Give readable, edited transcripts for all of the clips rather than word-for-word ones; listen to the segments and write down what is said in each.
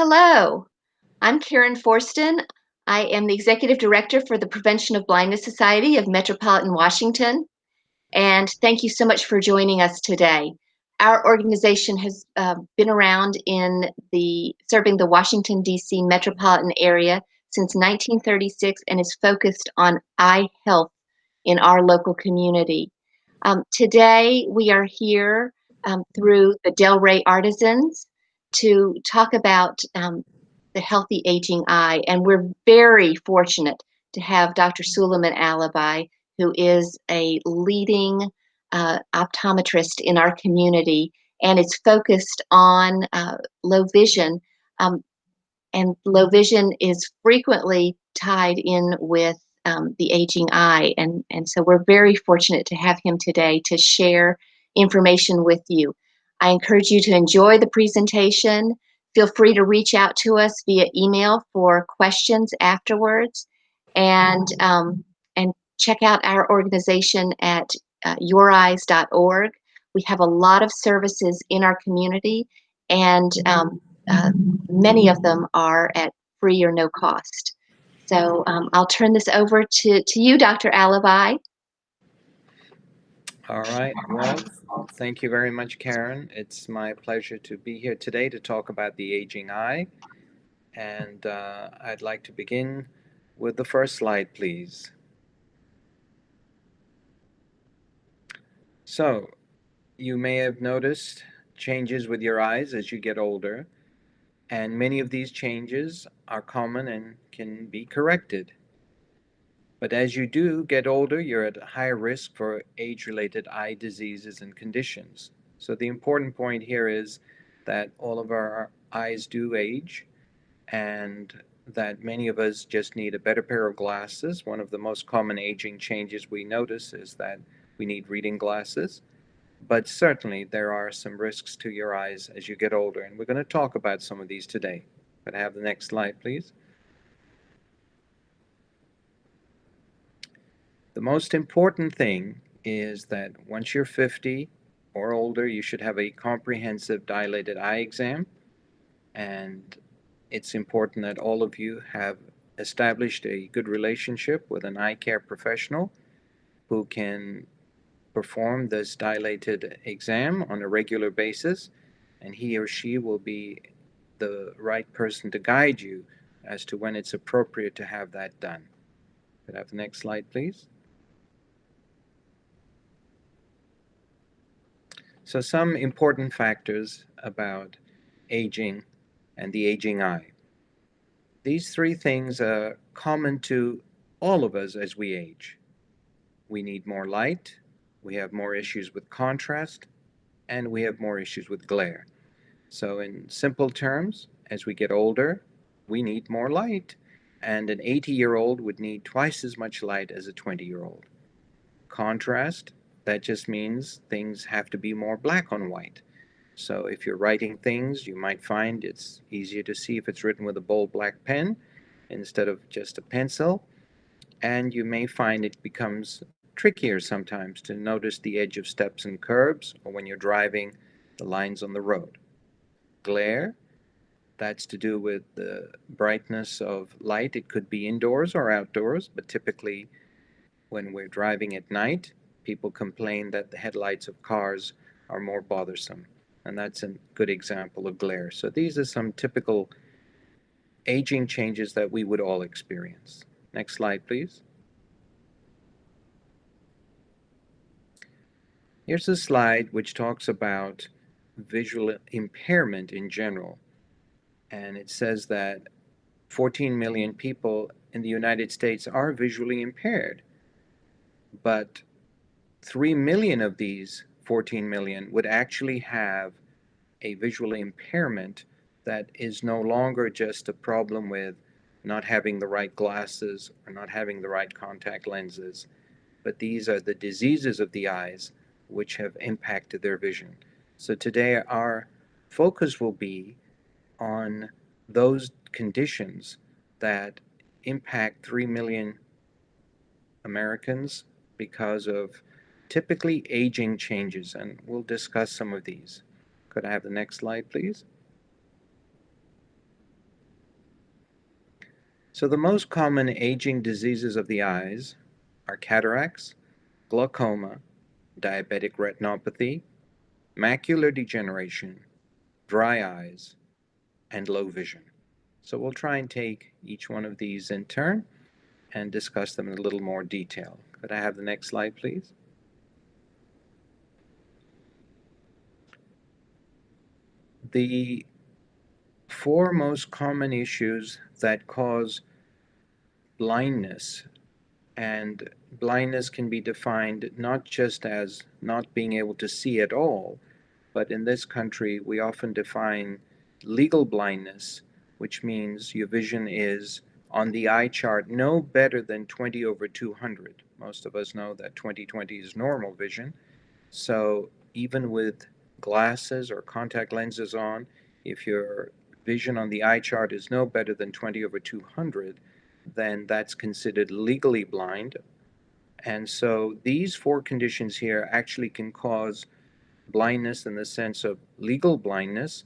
Hello, I'm Karen Forston. I am the Executive Director for the Prevention of Blindness Society of Metropolitan Washington, and thank you so much for joining us today. Our organization has been around in serving the Washington, D.C. metropolitan area since 1936 and is focused on eye health in our local community. Today, we are here through the Del Rey Artisans to talk about the healthy aging eye. And we're very fortunate to have Dr. Suleiman Alibhai, who is a leading optometrist in our community and is focused on low vision. Um, and low vision is frequently tied in with the aging eye. And so we're very fortunate to have him today to share information with you. I encourage you to enjoy the presentation. Feel free to reach out to us via email for questions afterwards. And check out our organization at youreyes.org. We have a lot of services in our community, and uh, many of them are at free or no cost. So I'll turn this over to you, Dr. Alibhai. All right. Well, thank you very much, Karen. It's my pleasure to be here today to talk about the aging eye. And I'd like to begin with the first slide, please. So, you may have noticed changes with your eyes as you get older, and many of these changes are common and can be corrected. But as you do get older, you're at higher risk for age-related eye diseases and conditions. So the important point here is that all of our eyes do age, and that many of us just need a better pair of glasses. One of the most common aging changes we notice is that we need reading glasses. But certainly there are some risks to your eyes as you get older, and we're going to talk about some of these today. Could I have the next slide, please? The most important thing is that once you're 50 or older, you should have a comprehensive dilated eye exam. And it's important that all of you have established a good relationship with an eye care professional who can perform this dilated exam on a regular basis. And he or she will be the right person to guide you as to when it's appropriate to have that done. Could I have the next slide, please? So some important factors about aging and the aging eye. These three things are common to all of us as we age. We need more light, we have more issues with contrast, and we have more issues with glare. So in simple terms, as we get older, we need more light, and an 80-year-old would need twice as much light as a 20-year-old. Contrast, that just means things have to be more black on white. So if you're writing things, you might find it's easier to see if it's written with a bold black pen instead of just a pencil. And you may find it becomes trickier sometimes to notice the edge of steps and curbs, or when you're driving, the lines on the road. Glare, that's to do with the brightness of light. It could be indoors or outdoors, but typically when we're driving at night, people complain that the headlights of cars are more bothersome, and that's a good example of glare. So these are some typical aging changes that we would all experience. Next slide, please. Here's a slide which talks about visual impairment in general, and it says that 14 million people in the United States are visually impaired, but 3 million of these 14 million would actually have a visual impairment that is no longer just a problem with not having the right glasses or not having the right contact lenses, but these are the diseases of the eyes which have impacted their vision. So today our focus will be on those conditions that impact 3 million Americans because of typically aging changes, and we'll discuss some of these. Could I have the next slide, please? So the most common aging diseases of the eyes are cataracts, glaucoma, diabetic retinopathy, macular degeneration, dry eyes, and low vision. So we'll try and take each one of these in turn and discuss them in a little more detail. Could I have the next slide, please? The four most common issues that cause blindness, and blindness can be defined not just as not being able to see at all, but in this country we often define legal blindness, which means your vision is on the eye chart no better than 20 over 200. Most of us know that 20/20 is normal vision. So even with glasses or contact lenses on, if your vision on the eye chart is no better than 20 over 200, then that's considered legally blind. And so these four conditions here actually can cause blindness in the sense of legal blindness,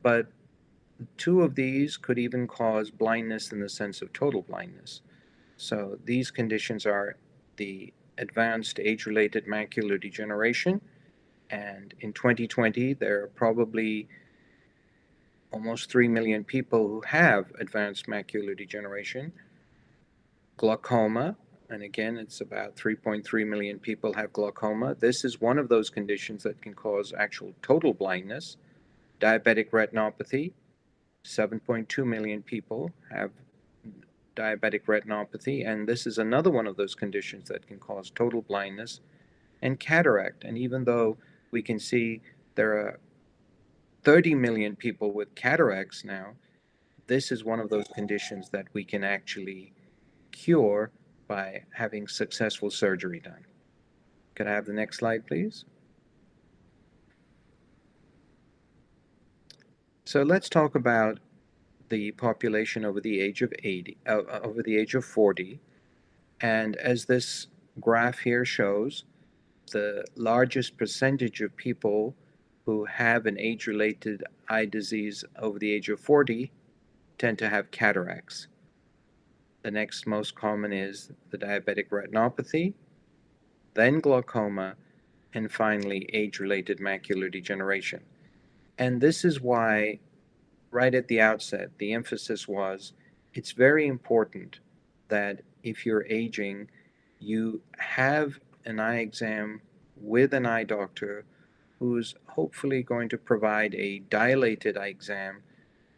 but two of these could even cause blindness in the sense of total blindness. So these conditions are the advanced age-related macular degeneration, and in 2020, there are probably almost 3 million people who have advanced macular degeneration. Glaucoma, and again, it's about 3.3 million people have glaucoma. This is one of those conditions that can cause actual total blindness. Diabetic retinopathy, 7.2 million people have diabetic retinopathy, and this is another one of those conditions that can cause total blindness. And cataract, and even though we can see there are 30 million people with cataracts now, this is one of those conditions that we can actually cure by having successful surgery done. Could I have the next slide, please? So let's talk about the population over the age of 80, over the age of 40. And as this graph here shows, the largest percentage of people who have an age-related eye disease over the age of 40 tend to have cataracts. The next most common is the diabetic retinopathy, then glaucoma, and finally age-related macular degeneration. And this is why, right at the outset, the emphasis was it's very important that if you're aging, you have an eye exam with an eye doctor who's hopefully going to provide a dilated eye exam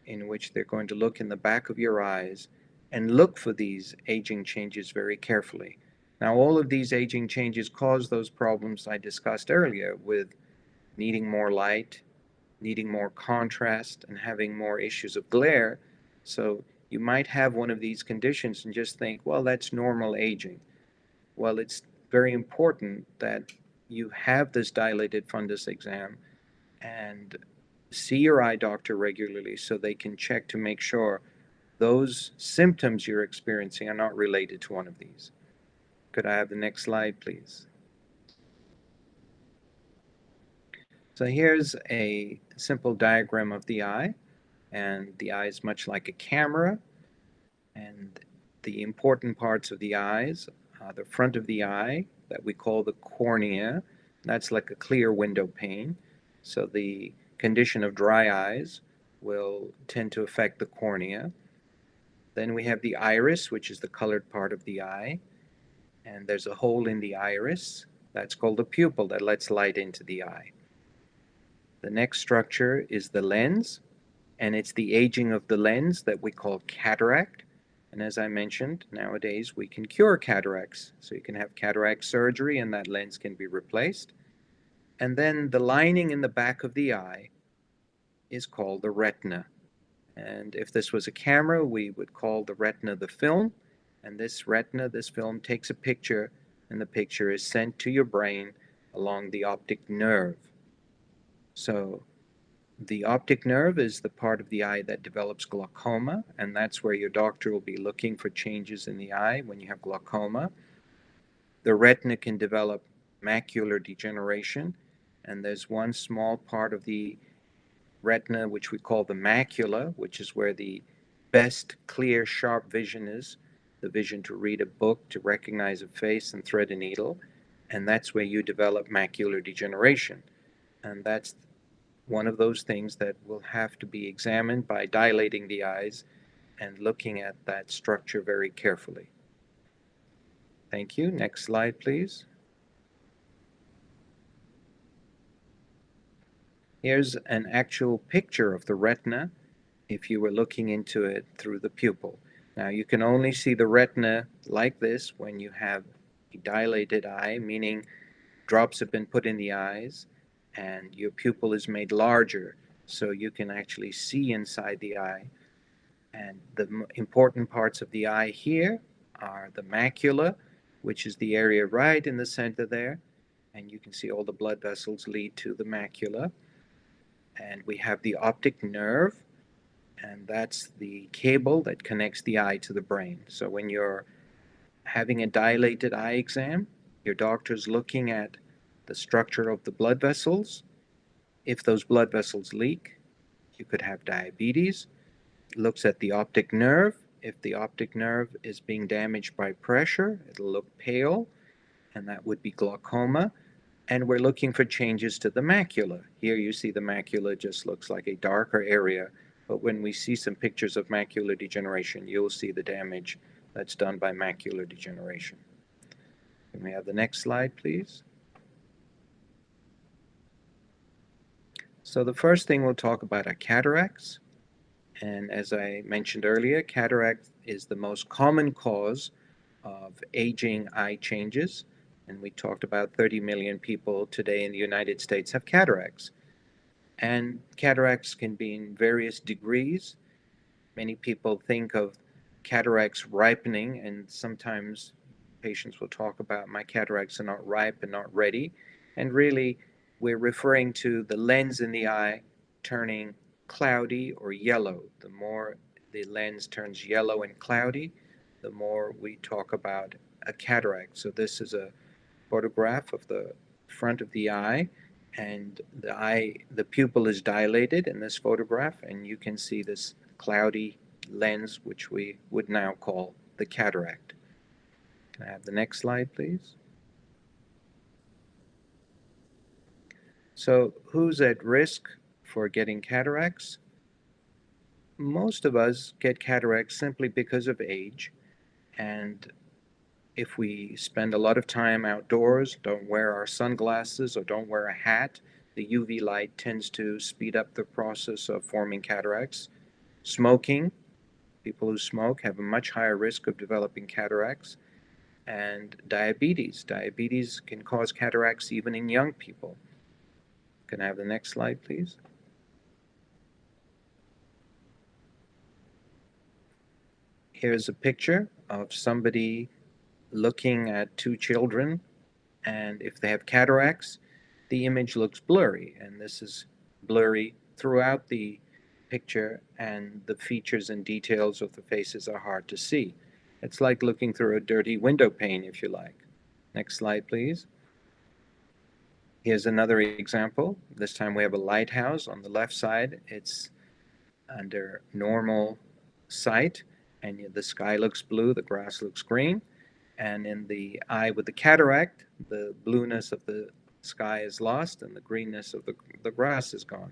in which they're going to look in the back of your eyes and look for these aging changes very carefully. Now, all of these aging changes cause those problems I discussed earlier with needing more light, needing more contrast, and having more issues of glare. So you might have one of these conditions and just think, well, that's normal aging. Well, it's very important that you have this dilated fundus exam and see your eye doctor regularly so they can check to make sure those symptoms you're experiencing are not related to one of these. Could I have the next slide, please? So here's a simple diagram of the eye, and the eye is much like a camera, and the important parts of the eyes, the front of the eye that we call the cornea, that's like a clear window pane. So the condition of dry eyes will tend to affect the cornea. Then we have the iris, which is the colored part of the eye, and there's a hole in the iris. That's called the pupil that lets light into the eye. The next structure is the lens, and it's the aging of the lens that we call cataract. And as I mentioned, nowadays we can cure cataracts. So you can have cataract surgery and that lens can be replaced. And then the lining in the back of the eye is called the retina. And if this was a camera, we would call the retina the film. And this retina, this film, takes a picture, and the picture is sent to your brain along the optic nerve. So the optic nerve is the part of the eye that develops glaucoma, and that's where your doctor will be looking for changes in the eye when you have glaucoma. The retina can develop macular degeneration, and there's one small part of the retina which we call the macula, which is where the best clear, sharp vision is, the vision to read a book, to recognize a face and thread a needle, and that's where you develop macular degeneration. And that's one of those things that will have to be examined by dilating the eyes and looking at that structure very carefully. Thank you. Next slide, please. Here's an actual picture of the retina if you were looking into it through the pupil. Now, you can only see the retina like this when you have a dilated eye, meaning drops have been put in the eyes and your pupil is made larger so you can actually see inside the eye. And the important parts of the eye here are the macula, which is the area right in the center there, and you can see all the blood vessels lead to the macula. And we have the optic nerve, and that's the cable that connects the eye to the brain. So when you're having a dilated eye exam, your doctor's looking at the structure of the blood vessels. If those blood vessels leak, you could have diabetes. Looks at the optic nerve. If the optic nerve is being damaged by pressure, it'll look pale, and that would be glaucoma. And we're looking for changes to the macula. Here you see the macula just looks like a darker area, but when we see some pictures of macular degeneration, you'll see the damage that's done by macular degeneration. Can we have the next slide, please? So the first thing we'll talk about are cataracts. And as I mentioned earlier, cataract is the most common cause of aging eye changes. And we talked about 30 million people today in the United States have cataracts. And cataracts can be in various degrees. Many people think of cataracts ripening, and sometimes patients will talk about my cataracts are not ripe and not ready. And really, we're referring to the lens in the eye turning cloudy or yellow. The more the lens turns yellow and cloudy, the more we talk about a cataract. So this is a photograph of the front of the eye, and the pupil is dilated in this photograph, and you can see this cloudy lens, which we would now call the cataract. Can I have the next slide, please? So who's at risk for getting cataracts? Most of us get cataracts simply because of age, and if we spend a lot of time outdoors, don't wear our sunglasses or don't wear a hat, the UV light tends to speed up the process of forming cataracts. Smoking, people who smoke have a much higher risk of developing cataracts. And diabetes. Diabetes can cause cataracts even in young people. Can I have the next slide, please? Here's a picture of somebody looking at two children, and if they have cataracts, the image looks blurry, and this is blurry throughout the picture, and the features and details of the faces are hard to see. It's like looking through a dirty window pane, if you like. Next slide, please. Here's another example. This time we have a lighthouse. On the left side, it's under normal sight, and the sky looks blue, the grass looks green. And in the eye with the cataract, the blueness of the sky is lost and the greenness of the grass is gone.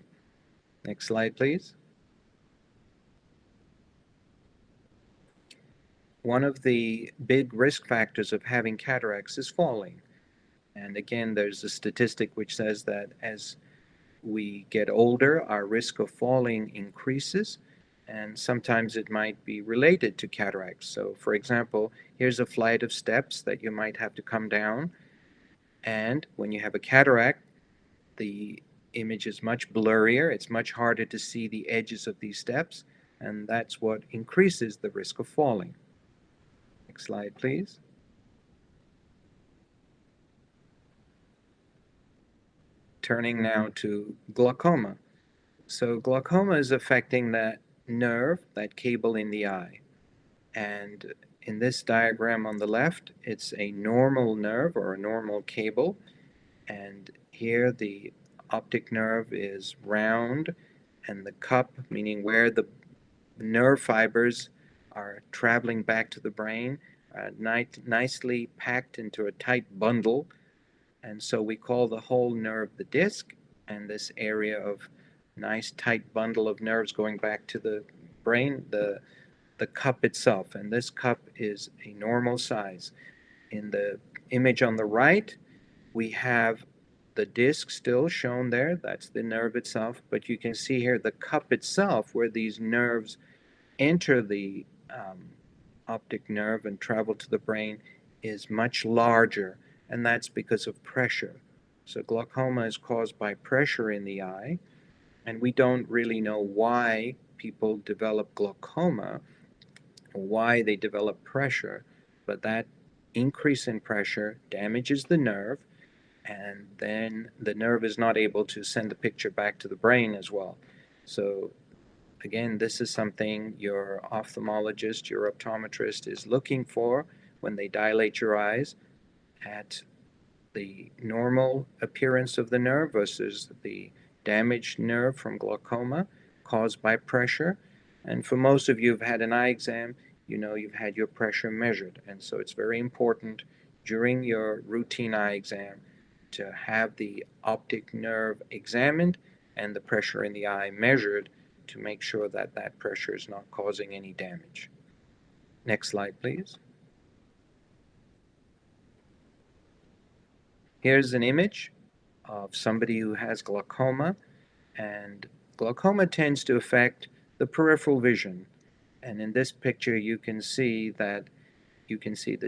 Next slide, please. One of the big risk factors of having cataracts is falling. And again, there's a statistic which says that as we get older, our risk of falling increases, and sometimes it might be related to cataracts. So, for example, here's a flight of steps that you might have to come down, and when you have a cataract, the image is much blurrier, it's much harder to see the edges of these steps, and that's what increases the risk of falling. Next slide, please. Turning now to glaucoma. So glaucoma is affecting that nerve, that cable in the eye. And in this diagram on the left, it's a normal nerve or a normal cable. And here the optic nerve is round, and the cup, meaning where the nerve fibers are traveling back to the brain, nicely packed into a tight bundle. And so we call the whole nerve the disc, and this area of nice tight bundle of nerves going back to the brain, the cup itself. And this cup is a normal size. In the image on the right, we have the disc still shown there. That's the nerve itself. But you can see here the cup itself, where these nerves enter the optic nerve and travel to the brain, is much larger, and that's because of pressure. So glaucoma is caused by pressure in the eye, and we don't really know why people develop glaucoma, why they develop pressure, but that increase in pressure damages the nerve, and then the nerve is not able to send the picture back to the brain as well. So again, this is something your ophthalmologist, your optometrist is looking for when they dilate your eyes at the normal appearance of the nerve versus the damaged nerve from glaucoma caused by pressure. And for most of you who've had an eye exam, you know you've had your pressure measured. And so it's very important during your routine eye exam to have the optic nerve examined and the pressure in the eye measured to make sure that that pressure is not causing any damage. Next slide, please. Here's an image of somebody who has glaucoma, and glaucoma tends to affect the peripheral vision. And in this picture, you can see the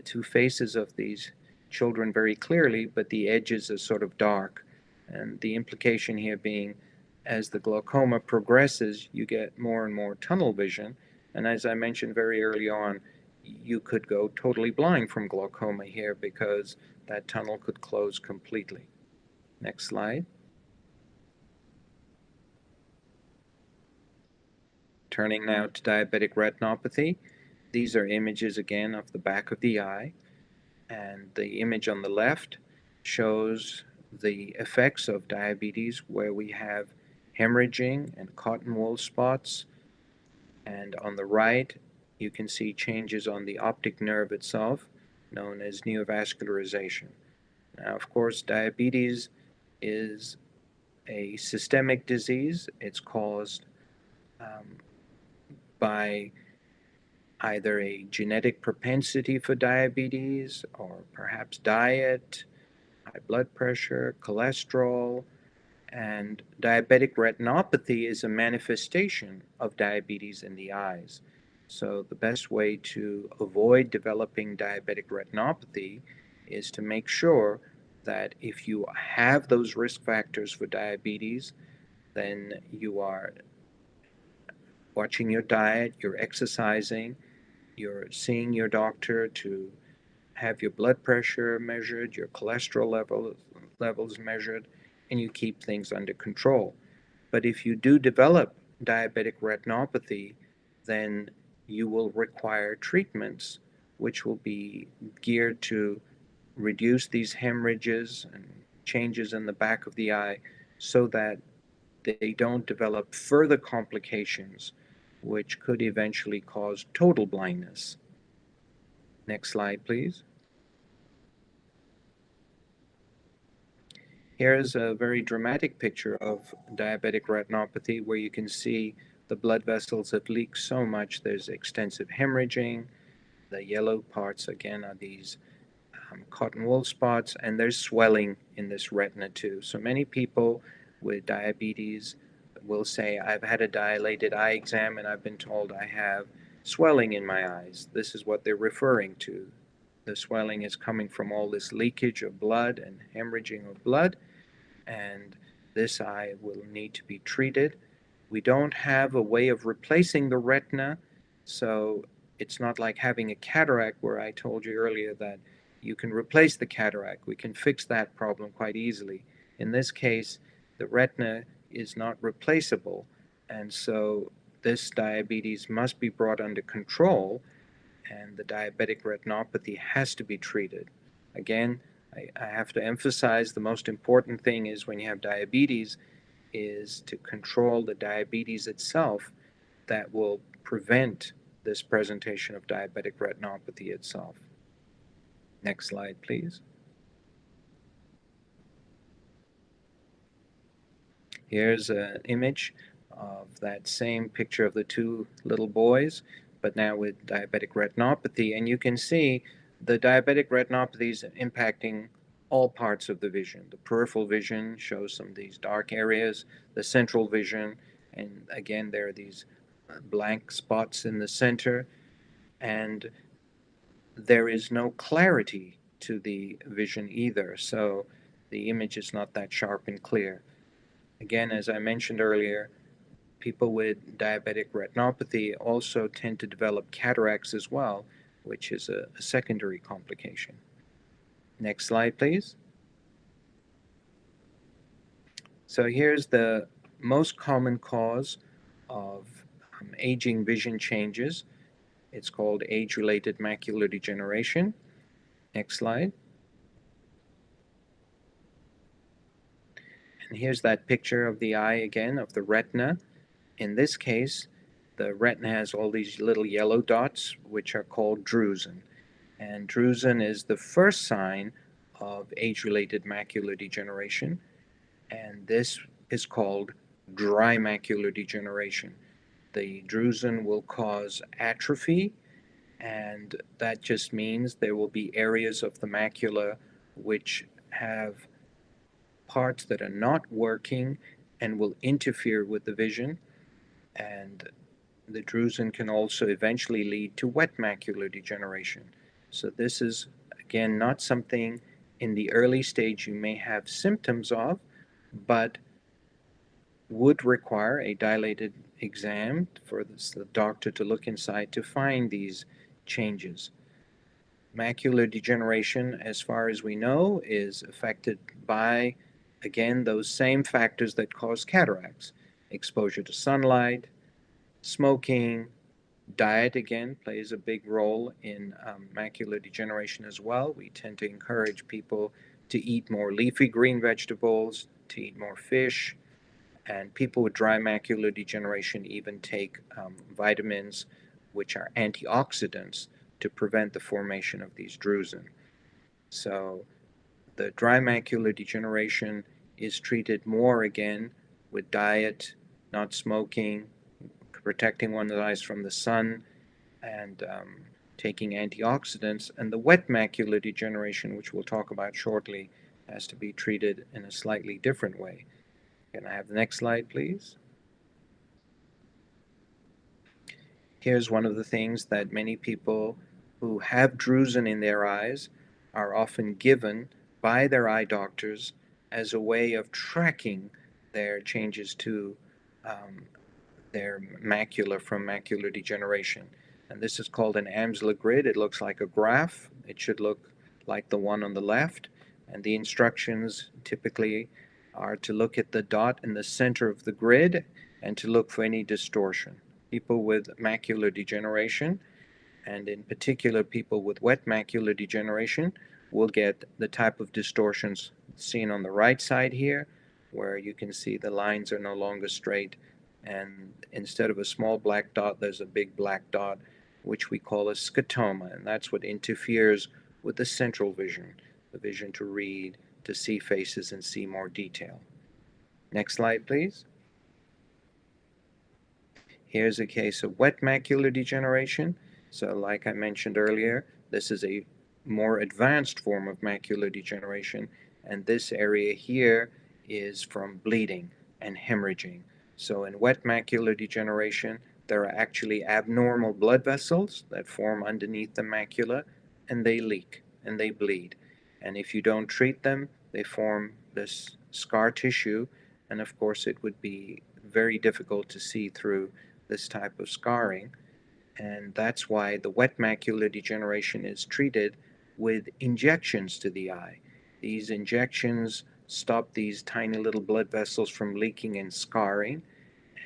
two faces of these children very clearly, but the edges are sort of dark. And the implication here being, as the glaucoma progresses, you get more and more tunnel vision. And as I mentioned very early on, you could go totally blind from glaucoma here because that tunnel could close completely. Next slide. Turning now to diabetic retinopathy. These are images again of the back of the eye, and the image on the left shows the effects of diabetes where we have hemorrhaging and cotton wool spots, and on the right you can see changes on the optic nerve itself known as neovascularization. Now, of course, diabetes is a systemic disease. It's caused by either a genetic propensity for diabetes or perhaps diet, high blood pressure, cholesterol, and diabetic retinopathy is a manifestation of diabetes in the eyes. So the best way to avoid developing diabetic retinopathy is to make sure that if you have those risk factors for diabetes, then you are watching your diet, you're exercising, you're seeing your doctor to have your blood pressure measured, your cholesterol levels measured, and you keep things under control. But if you do develop diabetic retinopathy, then you will require treatments which will be geared to reduce these hemorrhages and changes in the back of the eye so that they don't develop further complications which could eventually cause total blindness. Next slide, please. Here's a very dramatic picture of diabetic retinopathy where you can see the blood vessels have leaked so much there's extensive hemorrhaging. The yellow parts again are these cotton wool spots, and there's swelling in this retina too. So many people with diabetes will say, I've had a dilated eye exam and I've been told I have swelling in my eyes. This is what they're referring to. The swelling is coming from all this leakage of blood and hemorrhaging of blood, and this eye will need to be treated. We don't have a way of replacing the retina, so it's not like having a cataract where I told you earlier that you can replace the cataract. We can fix that problem quite easily. In this case, the retina is not replaceable, and so this diabetes must be brought under control, and the diabetic retinopathy has to be treated. Again, I have to emphasize the most important thing is when you have diabetes is to control the diabetes itself that will prevent this presentation of diabetic retinopathy itself. Next slide, please. Here's an image of that same picture of the two little boys, but now with diabetic retinopathy. And you can see the diabetic retinopathy is impacting all parts of the vision. The peripheral vision shows some of these dark areas, the central vision, and again, there are these blank spots in the center, and there is no clarity to the vision either. So the image is not that sharp and clear. Again, as I mentioned earlier, people with diabetic retinopathy also tend to develop cataracts as well, which is a secondary complication. Next slide, please. So here's the most common cause of aging vision changes. It's called age-related macular degeneration. Next slide. And here's that picture of the eye again, of the retina. In this case, the retina has all these little yellow dots, which are called drusen. And drusen is the first sign of age-related macular degeneration, and this is called dry macular degeneration. The drusen will cause atrophy, and that just means there will be areas of the macula which have parts that are not working and will interfere with the vision, and the drusen can also eventually lead to wet macular degeneration. So this is, again, not something in the early stage you may have symptoms of, but would require a dilated exam for the doctor to look inside to find these changes. Macular degeneration, as far as we know, is affected by, again, those same factors that cause cataracts: exposure to sunlight, smoking, diet, again, plays a big role in macular degeneration as well. We tend to encourage people to eat more leafy green vegetables, to eat more fish, and people with dry macular degeneration even take vitamins, which are antioxidants, to prevent the formation of these drusen. So the dry macular degeneration is treated more, again, with diet, not smoking, protecting one's eyes from the sun, and taking antioxidants. And the wet macular degeneration, which we'll talk about shortly, has to be treated in a slightly different way. Can I have the next slide, please? Here's one of the things that many people who have drusen in their eyes are often given by their eye doctors as a way of tracking their changes to their macula from macular degeneration. And this is called an Amsler grid. It looks like a graph. It should look like the one on the left. And the instructions typically are to look at the dot in the center of the grid and to look for any distortion. People with macular degeneration, and in particular people with wet macular degeneration, will get the type of distortions seen on the right side here, where you can see the lines are no longer straight, and instead of a small black dot, there's a big black dot, which we call a scotoma, and that's what interferes with the central vision, the vision to read, to see faces, and see more detail. Next slide, please. Here's a case of wet macular degeneration. So like I mentioned earlier, this is a more advanced form of macular degeneration, and this area here is from bleeding and hemorrhaging. So in wet macular degeneration, there are actually abnormal blood vessels that form underneath the macula, and they leak and they bleed. And if you don't treat them, they form this scar tissue, and of course it would be very difficult to see through this type of scarring, and that's why the wet macular degeneration is treated with injections to the eye. These injections stop these tiny little blood vessels from leaking and scarring,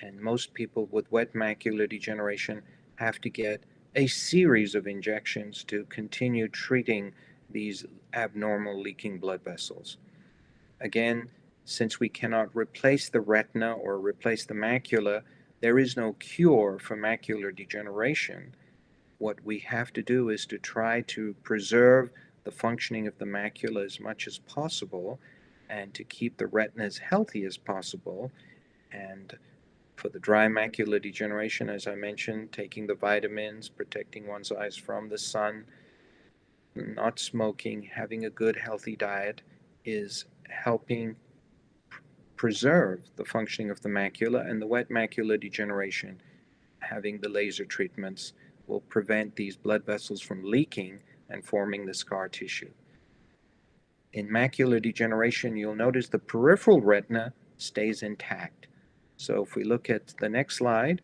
and most people with wet macular degeneration have to get a series of injections to continue treating these abnormal leaking blood vessels. Again, since we cannot replace the retina or replace the macula, there is no cure for macular degeneration. What we have to do is to try to preserve the functioning of the macula as much as possible and to keep the retina as healthy as possible. And for the dry macular degeneration, as I mentioned, taking the vitamins, protecting one's eyes from the sun, not smoking, having a good healthy diet is helping preserve the functioning of the macula, and the wet macular degeneration, having the laser treatments, will prevent these blood vessels from leaking and forming the scar tissue. In macular degeneration, you'll notice the peripheral retina stays intact. So if we look at the next slide,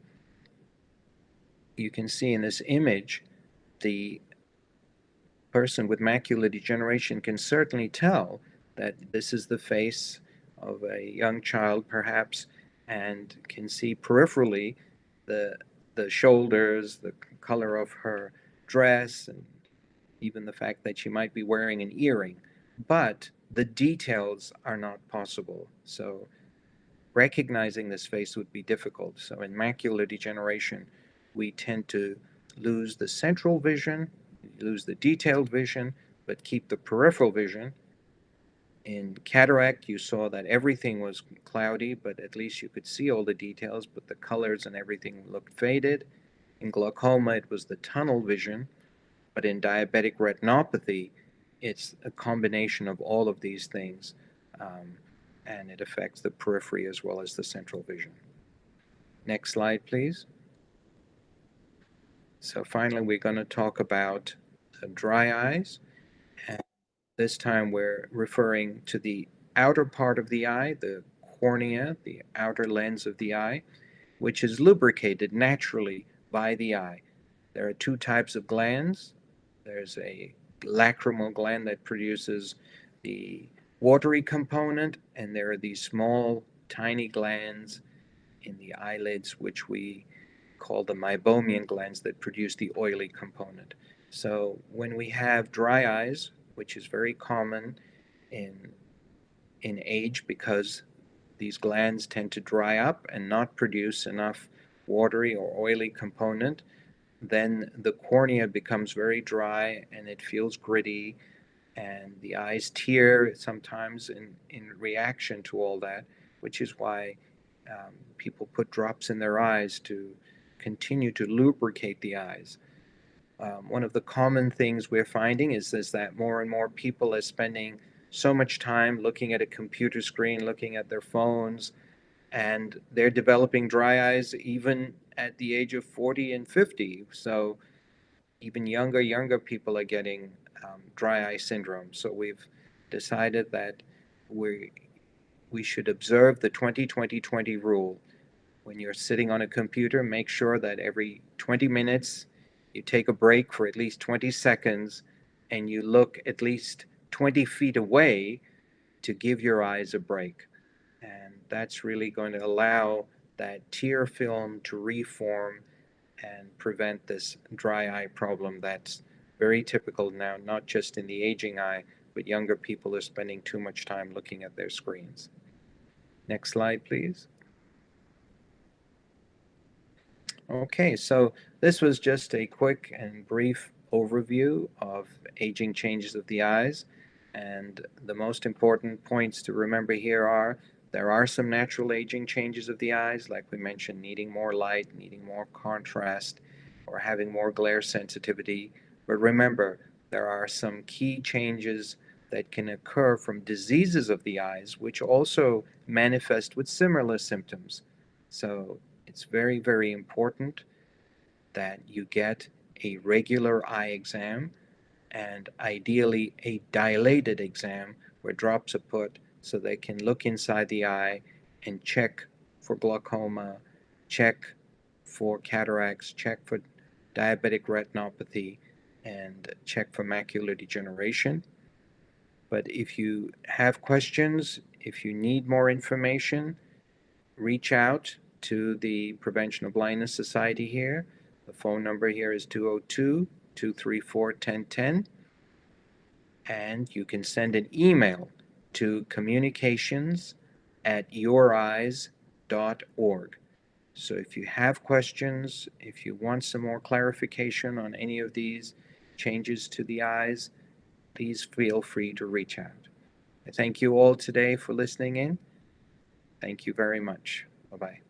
you can see in this image the person with macular degeneration can certainly tell that this is the face of a young child, perhaps, and can see peripherally the, the shoulders, the color of her dress, and even the fact that she might be wearing an earring. But the details are not possible. So recognizing this face would be difficult. So in macular degeneration, we tend to lose the central vision, lose the detailed vision, but keep the peripheral vision. In cataract, you saw that everything was cloudy, but at least you could see all the details, but the colors and everything looked faded. In glaucoma, it was the tunnel vision, but in diabetic retinopathy, it's a combination of all of these things, and it affects the periphery as well as the central vision. Next slide, please. So finally, we're going to talk about dry eyes. And this time we're referring to the outer part of the eye, the cornea, the outer lens of the eye, which is lubricated naturally by the eye. There are two types of glands. There's a lacrimal gland that produces the watery component, and there are these small, tiny glands in the eyelids, which we call the meibomian glands, that produce the oily component. So when we have dry eyes, which is very common in, in age because these glands tend to dry up and not produce enough watery or oily component, then the cornea becomes very dry and it feels gritty, and the eyes tear sometimes in reaction to all that, which is why people put drops in their eyes to continue to lubricate the eyes. One of the common things we're finding is that more and more people are spending so much time looking at a computer screen, looking at their phones, and they're developing dry eyes even at the age of 40 and 50. So even younger people are getting dry eye syndrome. So we've decided that we should observe the 20-20-20 rule. When you're sitting on a computer, make sure that every 20 minutes you take a break for at least 20 seconds and you look at least 20 feet away to give your eyes a break. And that's really going to allow that tear film to reform and prevent this dry eye problem that's very typical now, not just in the aging eye, but younger people are spending too much time looking at their screens. Next slide, please. Okay, so this was just a quick and brief overview of aging changes of the eyes. And the most important points to remember here are there are some natural aging changes of the eyes, like we mentioned, needing more light, needing more contrast, or having more glare sensitivity. But remember, there are some key changes that can occur from diseases of the eyes, which also manifest with similar symptoms. So it's very, very important that you get a regular eye exam, and ideally a dilated exam where drops are put so they can look inside the eye and check for glaucoma, check for cataracts, check for diabetic retinopathy, and check for macular degeneration. But if you have questions, if you need more information, reach out to the Prevention of Blindness Society here. The phone number here is 202-234-1010. And you can send an email to communications@youreyes.org. So if you have questions, if you want some more clarification on any of these changes to the eyes, please feel free to reach out. I thank you all today for listening in. Thank you very much. Bye bye.